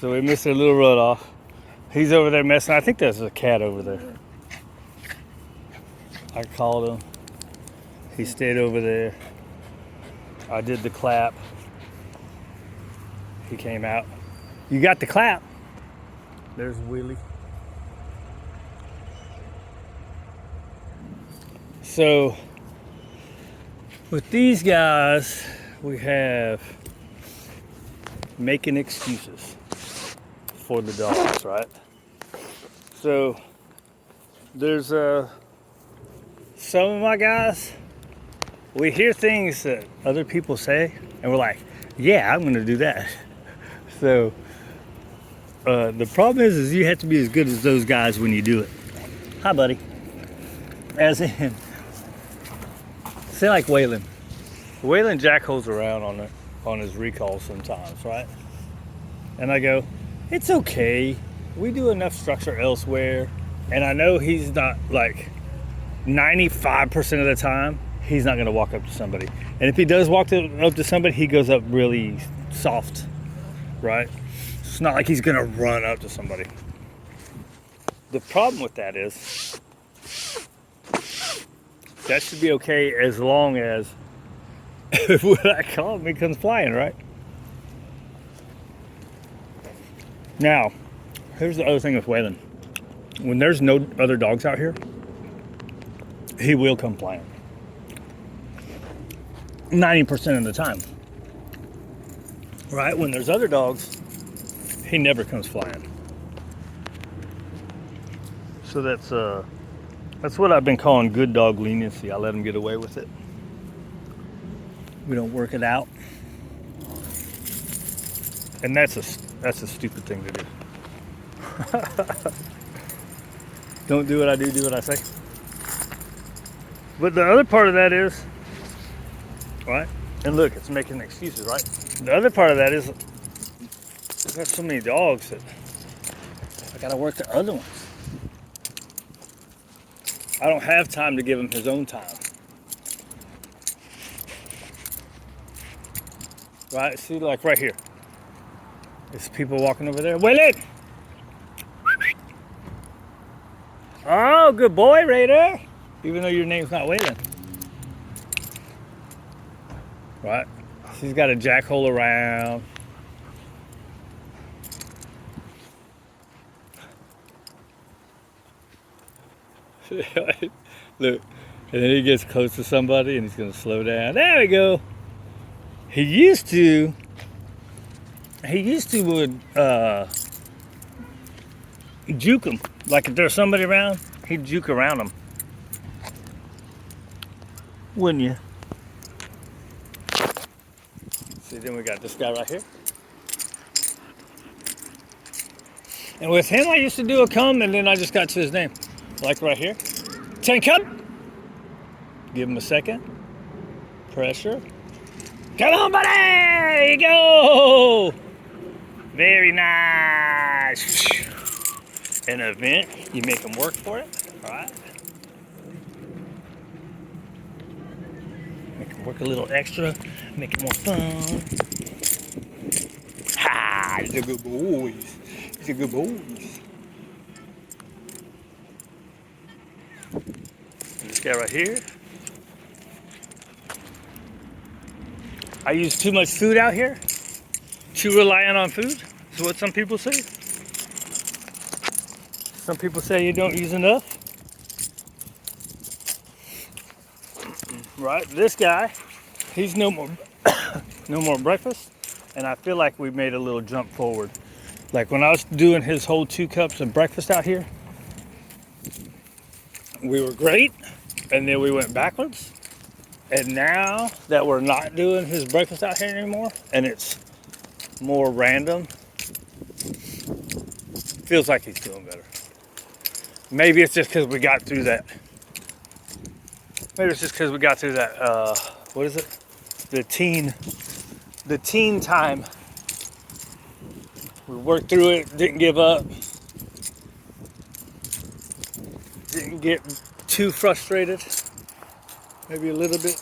So we missed a little runoff. He's over there messing. I think there's a cat over there. I called him. He stayed over there. I did the clap. He came out. You got the clap. There's Willie. So with these guys, we have making excuses for the dogs, right? So there's some of my guys, we hear things that other people say and we're like, yeah, I'm gonna do that. So the problem is you have to be as good as those guys when you do it. Hi, buddy. As in, say like Waylon. Waylon jackholes around on his recall sometimes, right? And I go, it's okay. We do enough structure elsewhere. And I know he's not like 95% of the time, he's not gonna walk up to somebody. And if he does walk up to somebody, he goes up really soft, right? It's not like he's gonna run up to somebody. The problem with that is, that should be okay as long as what I call him, he comes flying, right? Now, here's the other thing with Waylon. When there's no other dogs out here, he will come flying. 90% of the time. Right? When there's other dogs, he never comes flying. So that's what I've been calling good dog leniency. I let him get away with it. We don't work it out. And that's a stupid thing to do. Don't do what I do what I say. But the other part of that is, right? And look, it's making excuses, right? The other part of that is, I've got so many dogs that I gotta work the other ones. I don't have time to give him his own time. Right? See, like right here. There's people walking over there. Waylon! Oh, good boy, Raider. Even though your name's not Waylon. Right? He's got a jackhole around. Look, and then he gets close to somebody and he's gonna slow down. There we go. He used to would juke them. Like if there's somebody around, he'd juke around them. Wouldn't you? See, then we got this guy right here. And with him, I used to do a come, and then I just got to his name. Like right here. 10 come. Give him a second. Pressure. Come on, buddy! There you go! Very nice. An event, you make them work for it, all right? Make them work a little extra, make it more fun. Ha! These are good boys. These are good boys. This guy right here. I use too much food out here. Too reliant on food is what some people say. Some people say you don't use enough. Right? This guy, he's no more breakfast. And I feel like we made a little jump forward. Like when I was doing his whole 2 cups of breakfast out here, we were great. And then we went backwards. And now that we're not doing his breakfast out here anymore, and it's more random, feels like he's doing better. Maybe it's just because we got through that. Maybe it's just because we got through that, what is it? The teen time. We worked through it, didn't give up. Didn't get too frustrated. Maybe a little bit.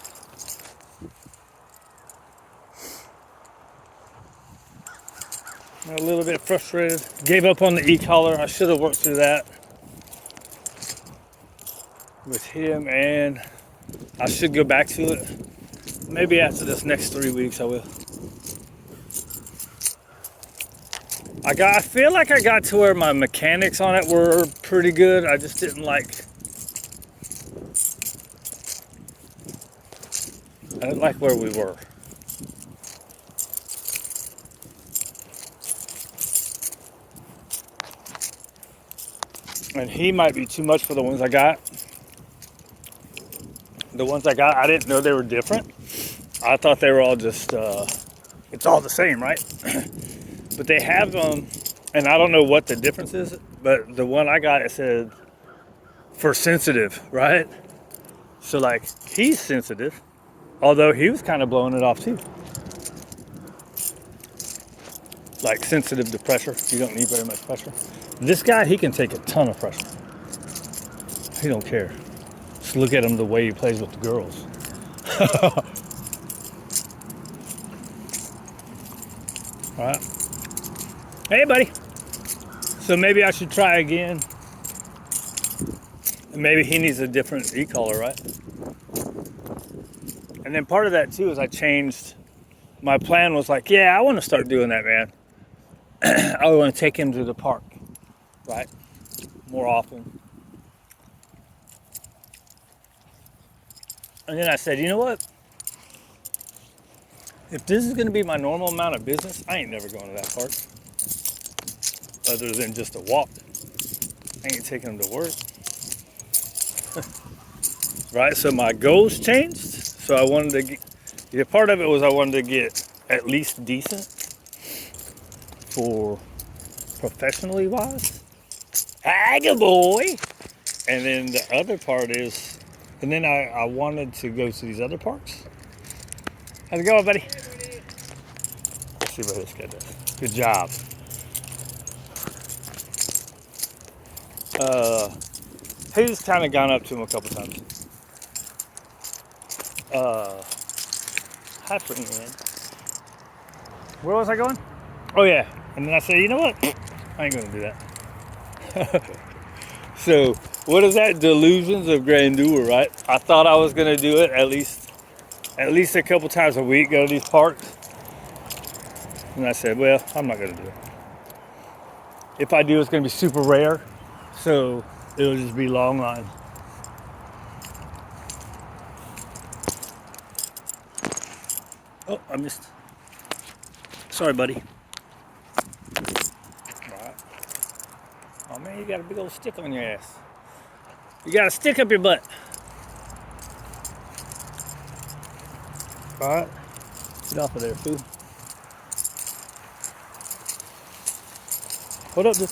A little bit frustrated. Gave up on the e-collar. I should have worked through that with him, and I should go back to it. Maybe after this next 3 weeks I will. I feel like I got to where my mechanics on it were pretty good. I just didn't like where we were. And he might be too much for the ones I got. The ones I got, I didn't know they were different. I thought they were all just, it's all the same, right? But they have them, and I don't know what the difference is, but the one I got, it said for sensitive, right? So like, he's sensitive, although he was kind of blowing it off too. Like sensitive to pressure, you don't need very much pressure. This guy, he can take a ton of pressure. He don't care. Just look at him the way he plays with the girls. All right. Hey, buddy. So maybe I should try again. Maybe he needs a different e-collar, right? And then part of that too is I changed. My plan was like, yeah, I want to start doing that, man. I want to take him to the park, right? More often. And then I said, you know what? If this is going to be my normal amount of business, I ain't never going to that park. Other than just a walk. I ain't taking him to work. Right? So my goals changed. So I wanted to get, part of it was I wanted to get at least decent for professionally wise. Aga boy! And then the other part is, and then I wanted to go to these other parks. How's it going, buddy? Let's see what this guy does. Good job. He's kind of gone up to him a couple times. Hi, friend. Where was I going? Oh, yeah. And then I said, you know what? I ain't going to do that. So, what is that? Delusions of grandeur, right? I thought I was going to do it at least a couple times a week, go to these parks. And I said, well, I'm not going to do it. If I do, it's going to be super rare. So, it'll just be long line. Oh, I missed. Sorry, buddy. All right. Oh, man, you got a big old stick on your ass. You got a stick up your butt. All right. Get off of there, fool. Hold up, dude.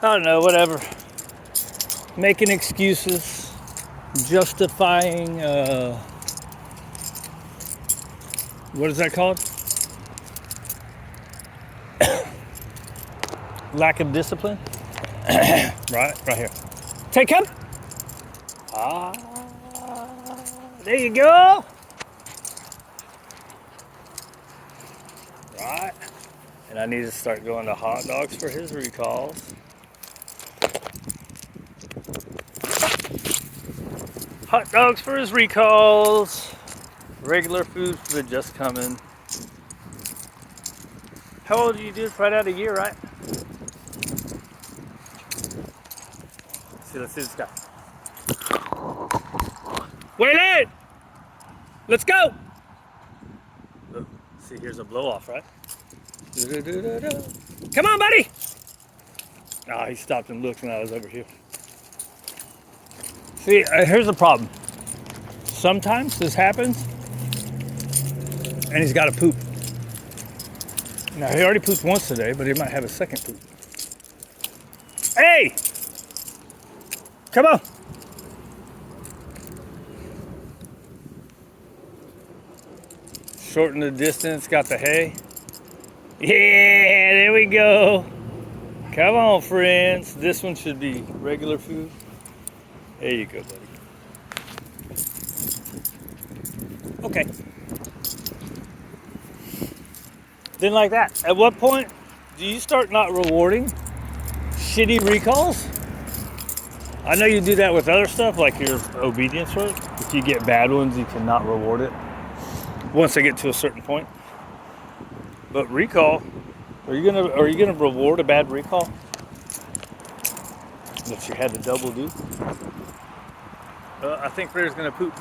I don't know, whatever. Making excuses, justifying, what is that called? Lack of discipline. Right here. Take him. There you go. Right. And I need to start going to Hot Dogs for his recalls. Hot Dogs for his recalls. Regular food for the just coming. How old are you, dude? Right out a year, right? Let's see this guy. Wait! Let's go! Look, see, here's a blow off, right? Come on, buddy! Ah, he stopped and looked when I was over here. See, here's the problem. Sometimes this happens, and he's got to poop. Now, he already pooped once today, but he might have a second poop. Hey! Come on! Shorten the distance, got the hay. Yeah, there we go. Come on, friends. This one should be regular food. There you go, buddy. Okay. Then like that. At what point do you start not rewarding shitty recalls? I know you do that with other stuff like your obedience work. If you get bad ones, you cannot reward it once they get to a certain point. But recall, are you gonna reward a bad recall that you had to double do? I think Bear's gonna poop.